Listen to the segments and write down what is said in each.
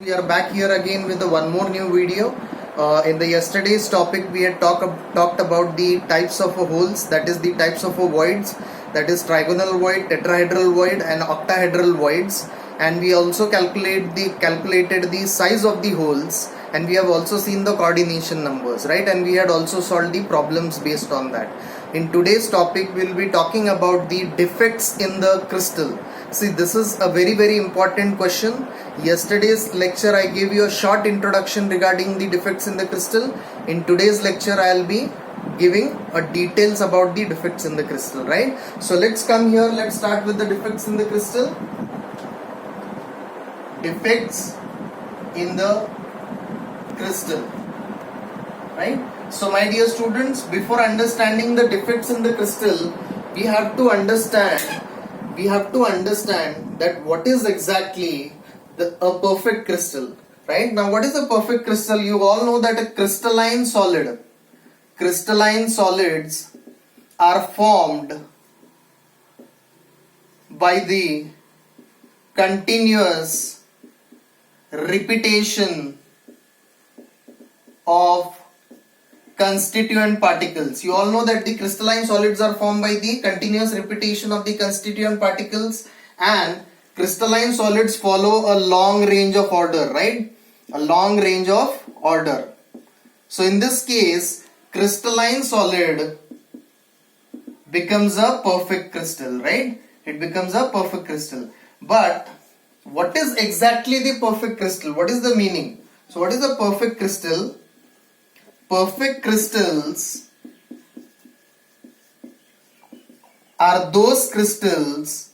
We are back here again with one more new video. In the yesterday's topic, we had talked about the types of holes, that is the types of voids, that is trigonal void, tetrahedral void, and octahedral voids. And we also calculated the size of the holes, and we have also seen the coordination numbers, right? And we had also solved the problems based on that. In today's topic, we'll be talking about the defects in the crystal. See, this is a very important question. Yesterday's lecture I gave you a short introduction regarding the defects in the crystal. In today's lecture I'll be giving details about the defects in the crystal, right? So let's come here, let's start with the defects in the crystal. Defects in the crystal, right? So my dear students, before understanding the defects in the crystal, we have to understand that what is exactly a perfect crystal, right? Now what is a perfect crystal? You all know that a crystalline solids are formed by the continuous repetition of constituent particles. You all know that the crystalline solids are formed by the continuous repetition of the constituent particles, and crystalline solids follow a long range of order, right? A long range of order. So in this case, crystalline solid becomes a perfect crystal, right? It becomes a perfect crystal. But what is exactly the perfect crystal? What is the meaning? So what is a perfect crystal? Perfect crystals are those crystals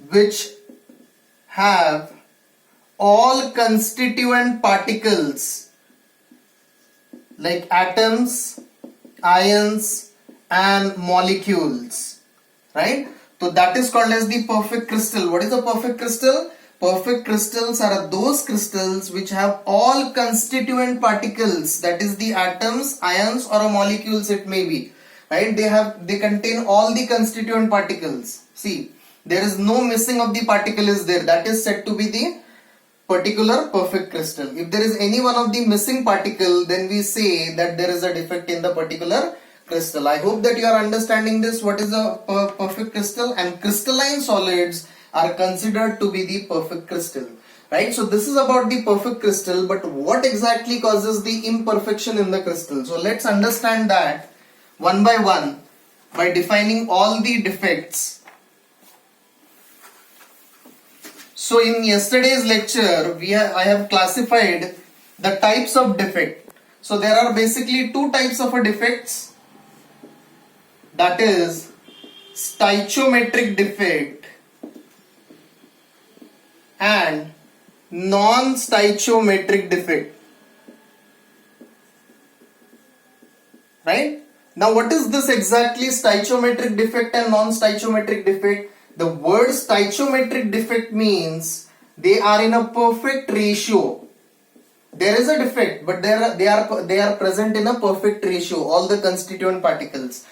which have all constituent particles like atoms, ions and molecules, right? So that is called as the perfect crystal. What is a perfect crystal? Perfect crystals are those crystals which have all constituent particles, that is the atoms, ions or molecules it may be, right? They contain all the constituent particles. See, there is no missing of the particle is there. That is said to be the particular perfect crystal. If there is any one of the missing particle, then we say that there is a defect in the particular crystal. I hope that you are understanding this, what is a perfect crystal, and crystalline solids are considered to be the perfect crystal, right? So this is about the perfect crystal, but what exactly causes the imperfection in the crystal? So let's understand that one by one by defining all the defects. So in yesterday's lecture, I have classified the types of defect. So there are basically two types of defects, that is stoichiometric defect and non-stoichiometric defect, right? Now what is this exactly, stoichiometric defect and non-stoichiometric defect? The word stoichiometric defect means they are in a perfect ratio. There is a defect, but they are present in a perfect ratio, all the constituent particles.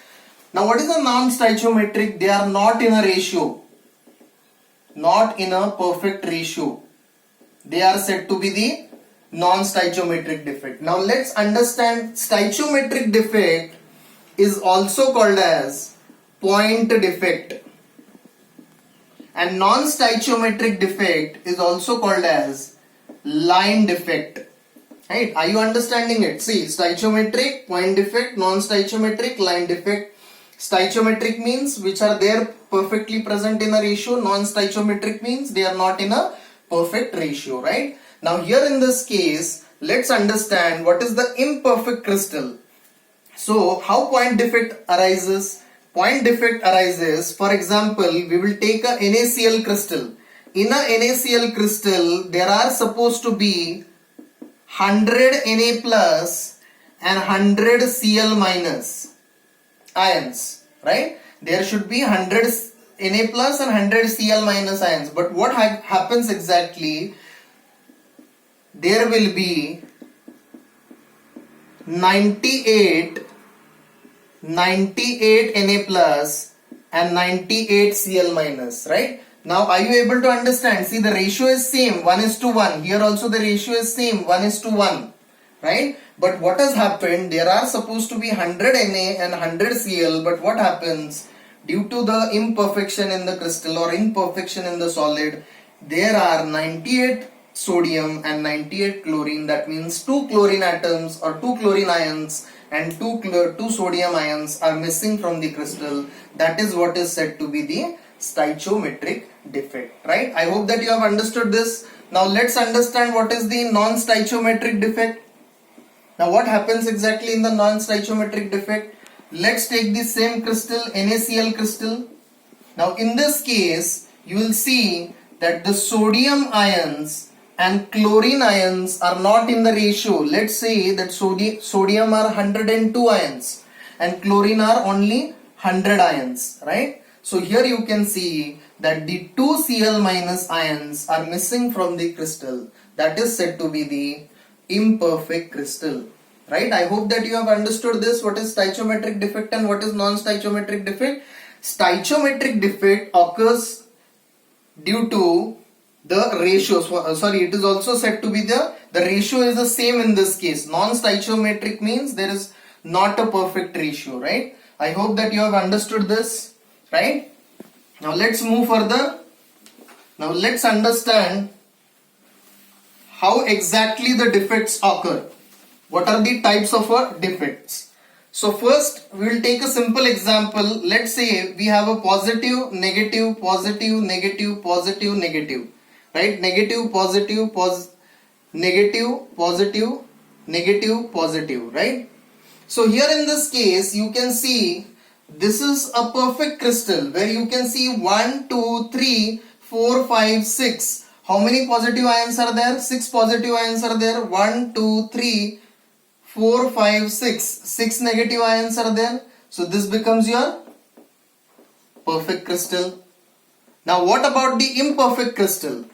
Now what is a non-stoichiometric? They are not in a ratio, not in a perfect ratio. They are said to be the non-stoichiometric defect. Now let's understand, stoichiometric defect is also called as point defect, and non-stoichiometric defect is also called as line defect, right? Are you understanding it? See, stoichiometric, point defect, non-stoichiometric, line defect. Stoichiometric means which are there perfectly present in a ratio. Non-stoichiometric means they are not in a perfect ratio, right? Now here in this case, let's understand what is the imperfect crystal. So how point defect arises? Point defect arises, for example, we will take a NaCl crystal. In a NaCl crystal, there are supposed to be 100 Na plus and 100 Cl minus ions, right? There should be 100 Na plus and 100 Cl minus ions. But what happens exactly? There will be 98 Na plus and 98 Cl minus, right? Now are you able to understand? See, the ratio is same, 1:1. Here also the ratio is same, 1:1, right? But what has happened, there are supposed to be 100 Na and 100 Cl, but what happens? Due to the imperfection in the crystal or imperfection in the solid, there are 98 sodium and 98 chlorine. That means 2 chlorine atoms or 2 chlorine ions and 2 sodium ions are missing from the crystal. That is what is said to be the stoichiometric defect, right? I hope that you have understood this. Now let's understand what is the non-stoichiometric defect. Now what happens exactly in the non-stoichiometric defect? Let's take the same crystal, NaCl crystal. Now in this case, you will see that the sodium ions and chlorine ions are not in the ratio. Let's say that sodium are 102 ions and chlorine are only 100 ions, right? So here you can see that the 2 Cl minus ions are missing from the crystal. That is said to be the imperfect crystal, right? I hope that you have understood this, what is stoichiometric defect and what is non-stoichiometric defect. Stoichiometric defect occurs due to the ratios. It is also said to be the ratio is the same in this case. Non-stoichiometric means there is not a perfect ratio, right? I hope that you have understood this, right? Now let's move further. Now let's understand how exactly the defects occur. What are the types of defects? So first we will take a simple example. Let's say we have a positive, negative, positive, negative, positive, negative, right? Negative, positive, negative, positive, negative, positive, right? So here in this case you can see this is a perfect crystal where you can see 1, 2, 3, 4, 5, 6. How many positive ions are there? 6 positive ions are there. 1, 2, 3, 4, 5, 6. 6 negative ions are there. So this becomes your perfect crystal. Now what about the imperfect crystal?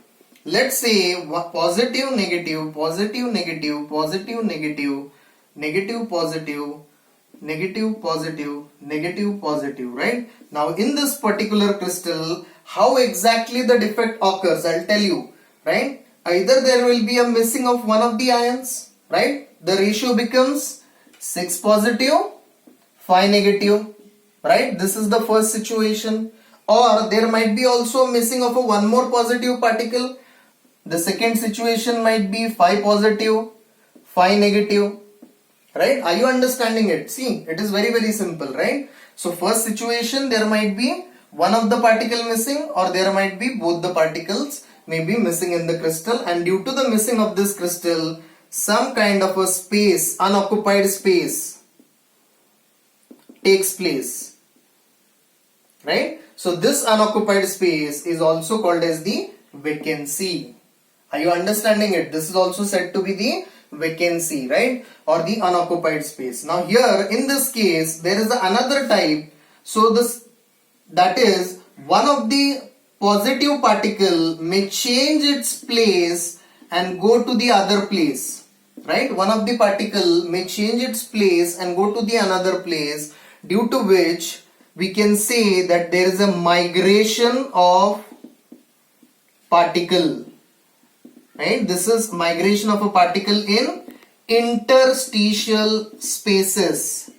Let's say positive, negative, positive, negative, positive, negative, negative, positive, negative, positive, negative, positive, right? Now in this particular crystal, how exactly the defect occurs, I'll tell you, right? Either there will be a missing of one of the ions, right? The ratio becomes 6 positive, 5 negative, right? This is the first situation. Or there might be also missing of a one more positive particle. The second situation might be 5 positive, 5 negative, right? Are you understanding it? See, it is very, very simple, right? So first situation, there might be one of the particle missing or there might be both the particles may be missing in the crystal, and due to the missing of this crystal, some kind of a space, unoccupied space takes place, right? So this unoccupied space is also called as the vacancy. Are you understanding it? This is also said to be the vacancy, right? Or the unoccupied space. Now here in this case there is another type. So that is one of the positive particle may change its place and go to the other place, right? One of the particle may change its place and go to the another place, due to which we can say that there is a migration of particle, right? This is migration of a particle in interstitial spaces,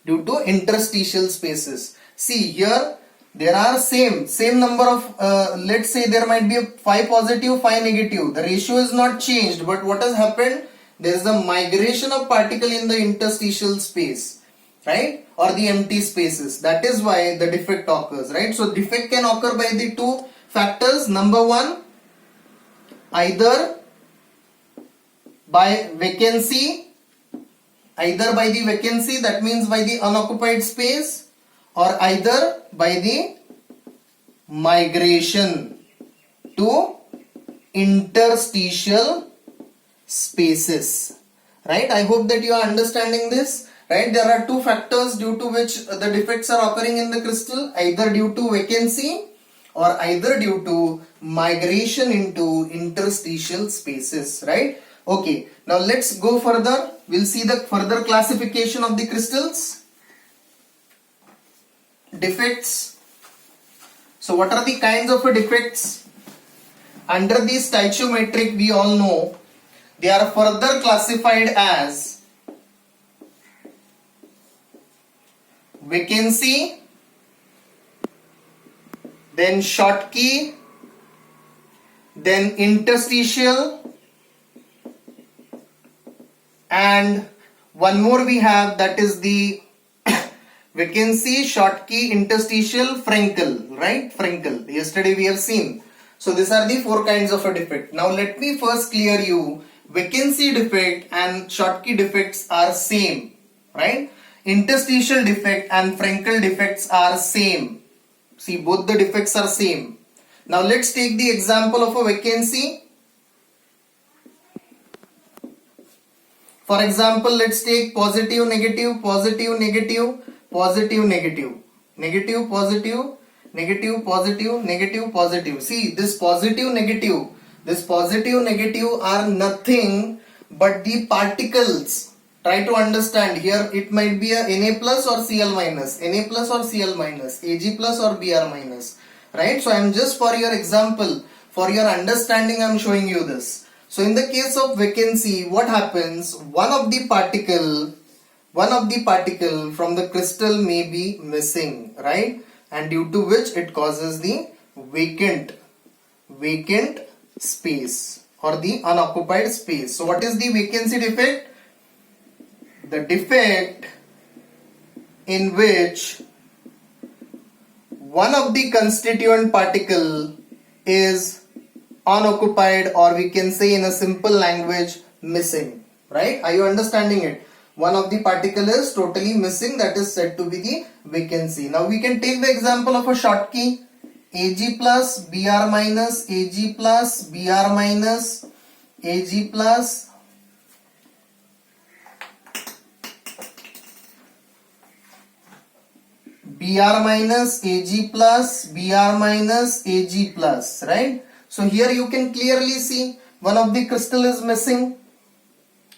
due to interstitial spaces. See here there are same number of let's say there might be a 5 positive, 5 negative. The ratio is not changed, but what has happened, there is a migration of particle in the interstitial space, right? Or the empty spaces. That is why the defect occurs, right? So defect can occur by the two factors. Number one, either by vacancy, that means by the unoccupied space, or either by the migration to interstitial spaces, right? I hope that you are understanding this, right? There are two factors due to which the defects are occurring in the crystal, either due to vacancy or either due to migration into interstitial spaces, right? Okay, now let's go further. We'll see the further classification of the crystals. defects. So what are the kinds of defects? Under the stoichiometric, we all know they are further classified as vacancy, then Schottky, then interstitial, and one more we have, that is the vacancy, Schottky, interstitial, Frenkel, right? Frenkel. Yesterday we have seen. So these are the 4 kinds of a defect. Now let me first clear you. Vacancy defect and Schottky defects are same, right? Interstitial defect and Frenkel defects are same. See, both the defects are same. Now let's take the example of a vacancy. For example, let's take positive, negative, positive, negative, positive, negative, negative, positive, negative, positive, negative, positive. See, this positive, negative are nothing but the particles. Try to understand here, it might be a Na plus or Cl minus, Na plus or Cl minus, Ag plus or Br minus, right? So I am just for your example, for your understanding, I am showing you this. So in the case of vacancy, what happens? One of the particle from the crystal may be missing, right? And due to which it causes the vacant space or the unoccupied space. So what is the vacancy defect? The defect in which one of the constituent particle is unoccupied, or we can say in a simple language, missing, right? Are you understanding it? One of the particle is totally missing, that is said to be the vacancy. Now we can take the example of a Schottky, Ag plus Br minus, Ag plus Br minus, Ag plus Br minus, Ag plus Br minus, Ag plus, right? So here you can clearly see one of the crystal is missing.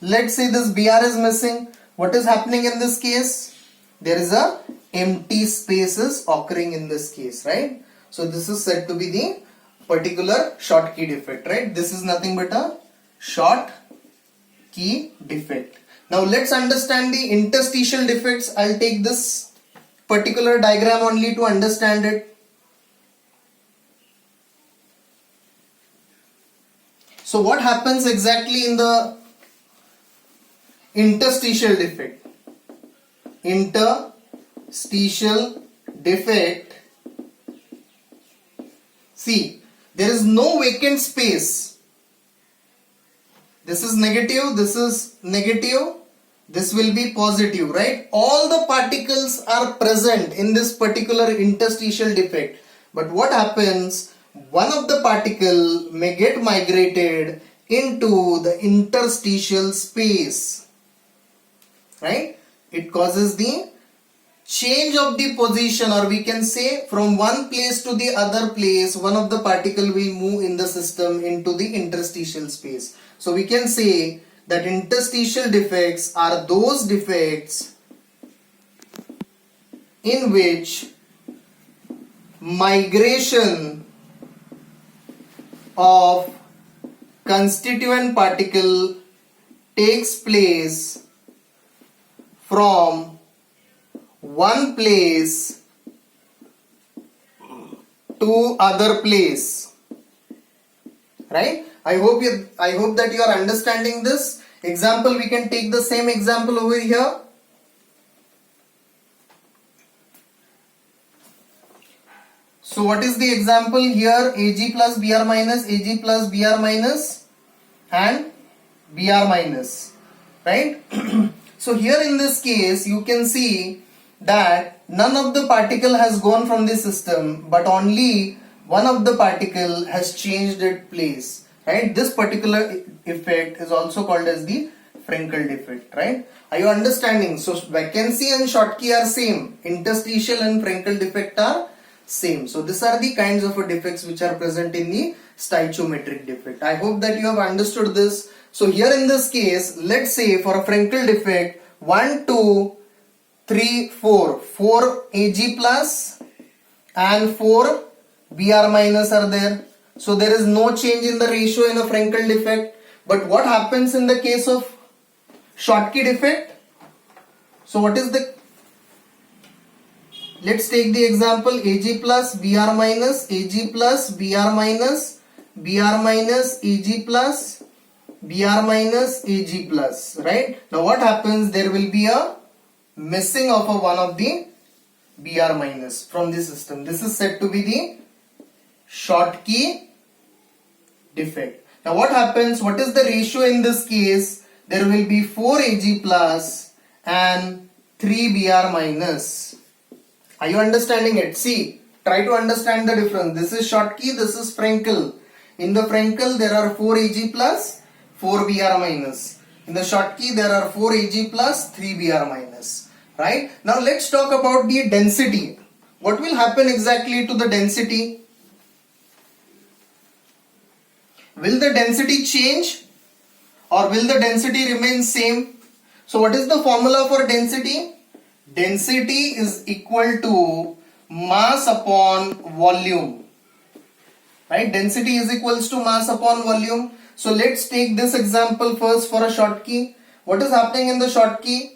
Let's say this Br is missing. What is happening in this case? There is a empty space is occurring in this case, right? So this is said to be the particular Schottky defect, right? This is nothing but a Schottky defect. Now let's understand the interstitial defects. I'll take this particular diagram only to understand it. So what happens exactly in the interstitial defect? Interstitial defect. See, there is no vacant space. This is negative, this is negative, this will be positive, right? All the particles are present in this particular interstitial defect. But what happens? One of the particle may get migrated into the interstitial space, right? It causes the change of the position, or we can say from one place to the other place, one of the particle will move in the system into the interstitial space. So we can say that interstitial defects are those defects in which migration of constituent particle takes place from one place to other place, right? I hope that you are understanding this. Example, we can take the same example over here. So what is the example here? Ag plus Br minus, Ag plus Br minus and Br minus, right? So here in this case you can see that none of the particle has gone from the system, but only one of the particle has changed its place, right? This particular effect is also called as the Frenkel defect, right? Are you understanding? So vacancy and Schottky are same, interstitial and Frenkel defect are same. So these are the kinds of defects which are present in the stoichiometric defect. I hope that you have understood this. So here in this case, let's say for a Frenkel defect, 1, 2, 3, 4. 4 Ag plus and 4 Br minus are there. So there is no change in the ratio in a Frenkel defect. But what happens in the case of Schottky defect? So what is the, let's take the example Ag plus Br minus, Ag plus Br minus, Br minus Ag plus, Br minus Ag plus, right? Now what happens? There will be a missing of a one of the Br minus from the system. This is said to be the Schottky defect. Now what happens? What is the ratio in this case? There will be 4 Ag plus and 3 Br minus. Are you understanding it? See, try to understand the difference. This is Schottky, this is Frenkel. In the Frenkel there are 4 Ag plus, 4 Br minus. In the Schottky there are 4 Ag plus, 3 Br minus. Right? Now let's talk about the density. What will happen exactly to the density? Will the density change or will the density remain same? So what is the formula for density? Density is equal to mass upon volume. Right? Density is equals to mass upon volume. So let's take this example first for a Schottky. What is happening in the Schottky?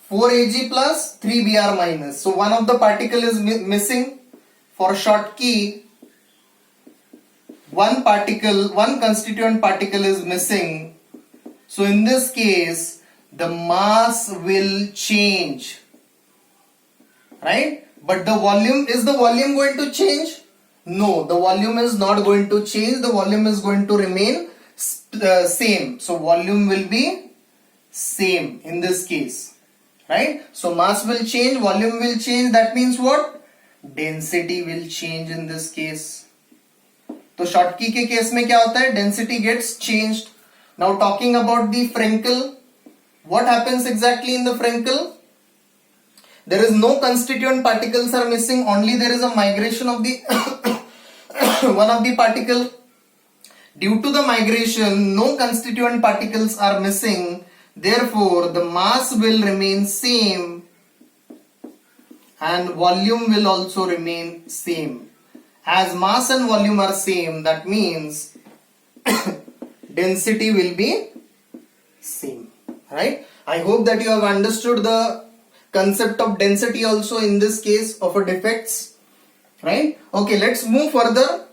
4 Ag plus 3 Br minus. So one of the particle is missing. For Schottky, one constituent particle is missing. So in this case, the mass will change. Right? But the volume, is the volume going to change? No, the volume is not going to change. The volume is going to remain same. So volume will be same in this case. Right? So mass will change, volume will change. That means what? Density will change in this case. तो Schottky के case में क्या होता है? Density gets changed. Now talking about the Frenkel, what happens exactly in the Frenkel? There is no constituent particles are missing. Only there is a migration of the one of the particle. Due to the migration, no constituent particles are missing. Therefore, the mass will remain same and volume will also remain same. As mass and volume are same, that means density will be same. Right? I hope that you have understood the concept of density also in this case of a defects. Right? Okay, let's move further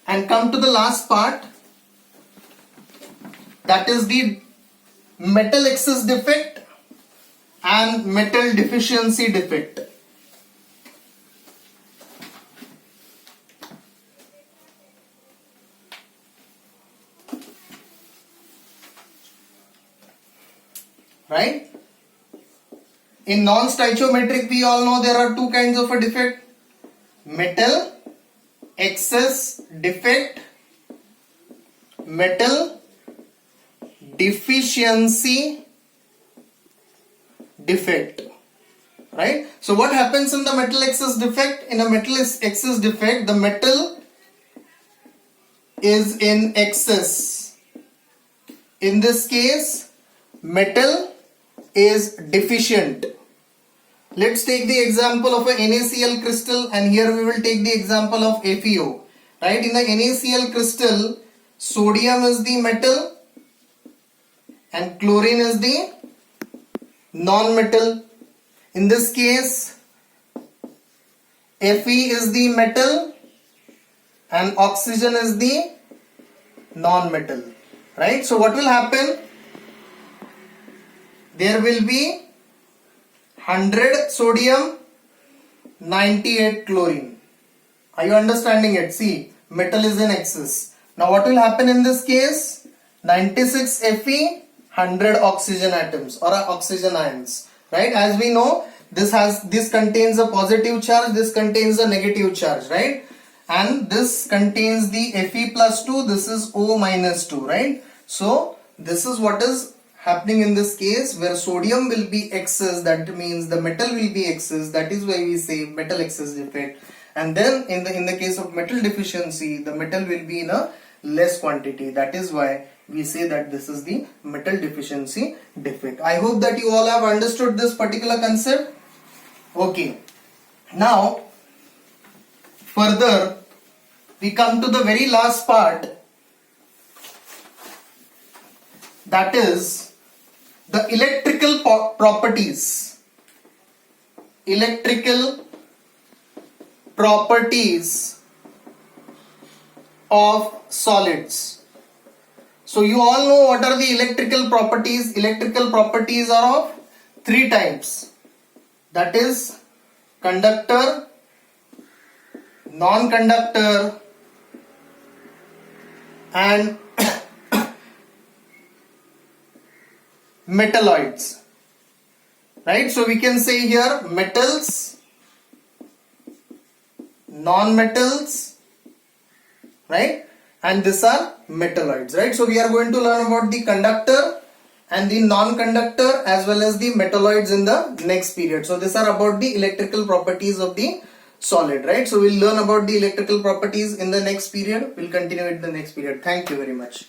and come to the last part. That is the metal excess defect and metal deficiency defect. Right? In non-stoichiometric, we all know there are two kinds of a defect. Metal excess defect, metal deficiency defect. Right? So what happens in the metal excess defect? In a metal excess defect, the metal is in excess. In this case, metal is deficient. Let's take the example of a NaCl crystal, and here we will take the example of FeO. Right? In the NaCl crystal, sodium is the metal and chlorine is the non-metal. In this case, Fe is the metal and oxygen is the non-metal. Right? So what will happen? There will be 100 sodium, 98 chlorine. Are you understanding it? See, metal is in excess. Now what will happen in this case? 96 Fe, 100 oxygen atoms or oxygen ions. Right? As we know, this contains a positive charge, this contains a negative charge, right? And this contains the Fe plus 2, this is O minus 2, right? So this is what is happening in this case, where sodium will be excess, that means the metal will be excess, that is why we say metal excess defect. And then in the case of metal deficiency, the metal will be in a less quantity, that is why we say that this is the metal deficiency defect. I hope that you all have understood this particular concept. Okay, now further we come to the very last part, that is the electrical properties. Electrical properties of solids. So you all know what are the electrical properties. Electrical properties are of three types, that is conductor, non-conductor and metalloids. Right, so we can say here metals, non-metals, right, and these are metalloids, right. So we are going to learn about the conductor and the non-conductor as well as the metalloids in the next period. So these are about the electrical properties of the solid, right. So we'll learn about the electrical properties in the next period. We'll continue it in the next period. Thank you very much.